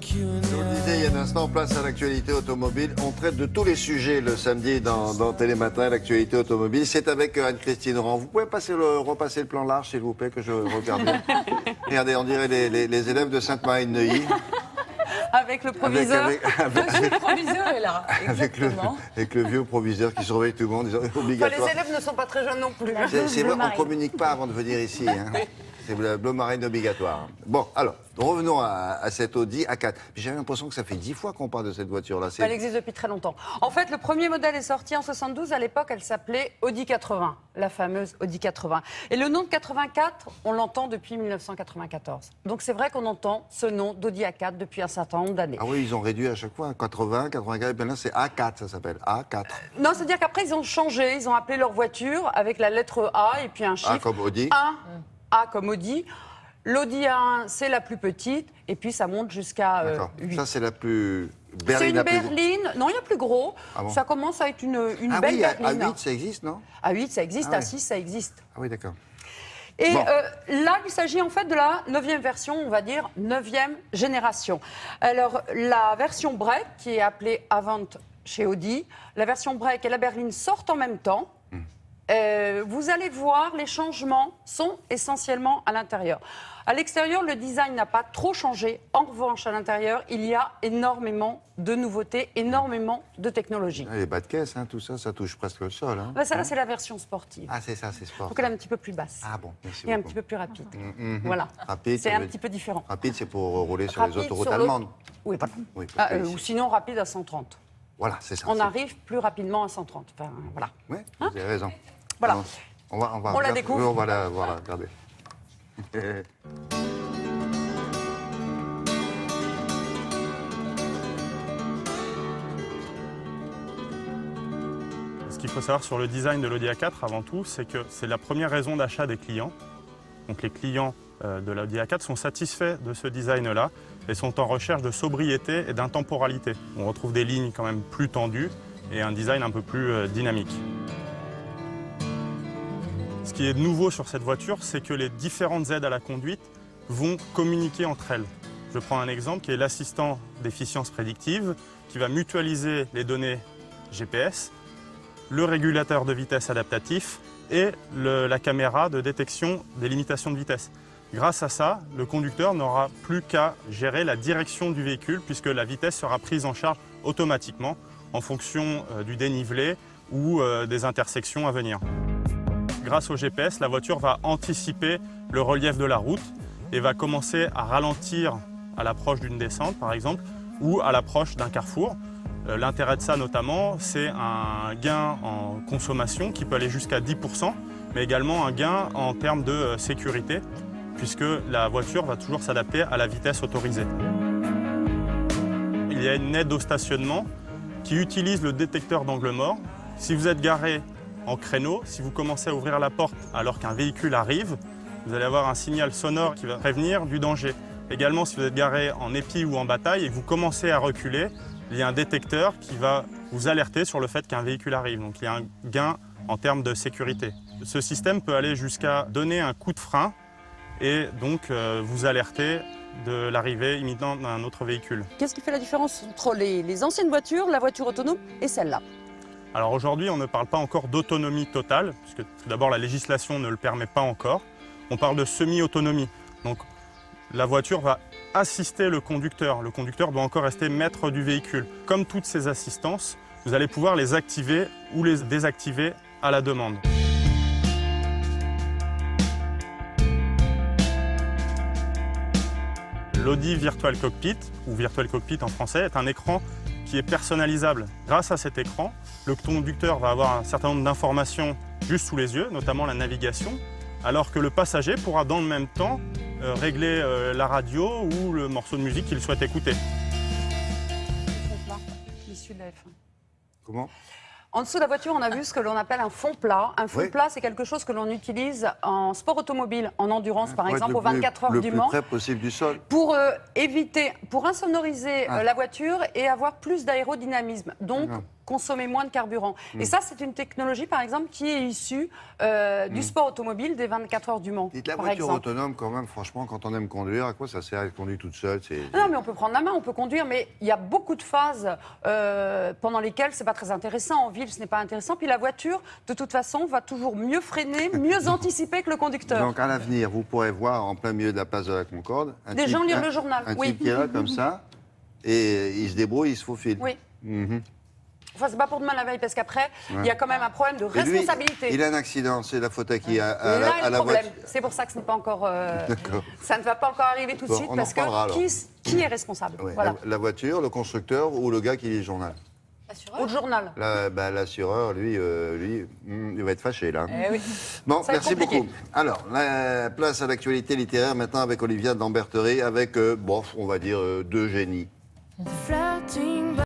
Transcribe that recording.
Je vous le disais il y a un instant, place à l'actualité automobile. On traite de tous les sujets le samedi dans Télématin, l'actualité automobile. C'est avec Anne-Christine Rand. Vous pouvez repasser le plan large, s'il vous plaît, que je regarde bien. Regardez, on dirait les élèves de Sainte-Marie-de-Neuilly. Avec le proviseur. Le proviseur est là, exactement. Avec le vieux proviseur qui surveille tout le monde. Obligatoire. Les élèves ne sont pas très jeunes non plus. C'est vrai, on ne communique pas avant de venir ici. Hein. C'est le bleu marine obligatoire. Bon, alors, revenons à cette Audi A4. J'avais l'impression que ça fait 10 fois qu'on parle de cette voiture-là. Elle existe depuis très longtemps. En fait, le premier modèle est sorti en 72. À l'époque, elle s'appelait Audi 80, la fameuse Audi 80. Et le nom de 84, on l'entend depuis 1994. Donc c'est vrai qu'on entend ce nom d'Audi A4 depuis un certain nombre d'années. Ah oui, ils ont réduit à chaque fois, 80, 84, et bien là c'est A4, ça s'appelle, A4. Non, c'est-à-dire qu'après, ils ont changé. Ils ont appelé leur voiture avec la lettre A et puis un chiffre. A comme Audi. A comme Audi. L'Audi A1, c'est la plus petite, et puis ça monte jusqu'à 8. Ça, c'est la plus... C'est une berline. Non, il y a plus gros. Ah bon. Ça commence à être une ah belle oui, berline. A8, ça existe, non? A8, ça existe. Ah ouais. A6, ça existe. Ah oui, d'accord. Et Bon. là, il s'agit en fait de la 9e version, on va dire 9e génération. Alors, la version Break, qui est appelée Avant chez Audi, la version Break et la berline sortent en même temps. Vous allez voir, les changements sont essentiellement à l'intérieur. À l'extérieur, le design n'a pas trop changé. En revanche, à l'intérieur, il y a énormément de nouveautés, énormément de technologies. Les bas de caisse, hein, tout ça, ça touche presque le sol. Hein. Ça, là, c'est la version sportive. Ah, c'est ça, c'est sport. Donc, elle est un petit peu plus basse. Ah bon, merci Et un beaucoup. petit peu plus rapide. Voilà. Rapide, C'est ça un veut petit peu différent. Rapide, c'est pour rouler sur Rapide les autoroutes sur allemandes. Oui, voilà. Oui, parce que Ou sinon, rapide à 130. Voilà, c'est ça. On arrive plus rapidement à 130. Enfin, voilà. Oui, vous avez raison. Voilà. Alors, on On la regarder. découvre. Oui, on va la voir, regardez. Ce qu'il faut savoir sur le design de l'Audi A4 avant tout, c'est que c'est la première raison d'achat des clients. Donc les clients de l'Audi A4 sont satisfaits de ce design-là et sont en recherche de sobriété et d'intemporalité. On retrouve des lignes quand même plus tendues et un design un peu plus dynamique. Ce qui est nouveau sur cette voiture, c'est que les différentes aides à la conduite vont communiquer entre elles. Je prends un exemple qui est l'assistant d'efficience prédictive qui va mutualiser les données GPS, le régulateur de vitesse adaptatif et la caméra de détection des limitations de vitesse. Grâce à ça, le conducteur n'aura plus qu'à gérer la direction du véhicule puisque la vitesse sera prise en charge automatiquement en fonction du dénivelé ou des intersections à venir. Grâce au GPS, la voiture va anticiper le relief de la route et va commencer à ralentir à l'approche d'une descente, par exemple, ou à l'approche d'un carrefour. L'intérêt de ça, notamment, c'est un gain en consommation qui peut aller jusqu'à 10%, mais également un gain en termes de sécurité, puisque la voiture va toujours s'adapter à la vitesse autorisée. Il y a une aide au stationnement qui utilise le détecteur d'angle mort. Si vous êtes garé en créneau, si vous commencez à ouvrir la porte alors qu'un véhicule arrive, vous allez avoir un signal sonore qui va prévenir du danger. Également, si vous êtes garé en épi ou en bataille et que vous commencez à reculer, il y a un détecteur qui va vous alerter sur le fait qu'un véhicule arrive. Donc il y a un gain en termes de sécurité. Ce système peut aller jusqu'à donner un coup de frein et donc vous alerter de l'arrivée imminente d'un autre véhicule. Qu'est-ce qui fait la différence entre les anciennes voitures, la voiture autonome et celle-là? Alors aujourd'hui, on ne parle pas encore d'autonomie totale, puisque tout d'abord la législation ne le permet pas encore. On parle de semi-autonomie. Donc la voiture va assister le conducteur. Le conducteur doit encore rester maître du véhicule. Comme toutes ces assistances, vous allez pouvoir les activer ou les désactiver à la demande. L'Audi Virtual Cockpit, ou Virtual Cockpit en français, est un écran qui est personnalisable. Grâce à cet écran, le conducteur va avoir un certain nombre d'informations juste sous les yeux, notamment la navigation, alors que le passager pourra dans le même temps régler la radio ou le morceau de musique qu'il souhaite écouter. Issu de la F1. Comment? En dessous de la voiture, on a vu ce que l'on appelle un fond plat. Un fond plat, c'est quelque chose que l'on utilise en sport automobile, en endurance par exemple, aux 24 heures du Mans. Le plus près possible du sol. Pour éviter, pour insonoriser la voiture et avoir plus d'aérodynamisme. Donc, consommer moins de carburant. Et ça, c'est une technologie, par exemple, qui est issue du sport automobile des 24 heures du Mans. Dites la par voiture exemple. autonome, quand même, franchement, quand on aime conduire, à quoi ça sert? Elle conduit toute seule. Non, mais on peut prendre la main, on peut conduire, mais il y a beaucoup de phases pendant lesquelles c'est pas très intéressant. En ville, ce n'est pas intéressant. Puis la voiture, de toute façon, va toujours mieux freiner, mieux anticiper que le conducteur. Donc à l'avenir, vous pourrez voir en plein milieu de la place de la Concorde Des gens lire le journal, un oui. type qui est là comme ça, et il se débrouille, il se faufile. Oui. Mhm. Enfin, c'est pas pour demain la veille, parce qu'après, il y a quand même un problème de Et lui, responsabilité. il a un accident, c'est la faute à qui? Là à est la le problème. voiture. C'est pour ça que ce n'est pas encore. D'accord. Ça ne va pas encore arriver tout de Bon, suite, on en parce reparlera, alors. que qui est responsable? Ouais, Voilà. la voiture, le constructeur ou le gars qui lit le journal? Ou le journal. L'assureur, lui, il va être fâché, là. Eh oui. Bon, Ça va être merci compliqué. beaucoup. Alors, la place à l'actualité littéraire, maintenant avec Olivia de Lamberterie, avec, on va dire, deux génies. Fleurs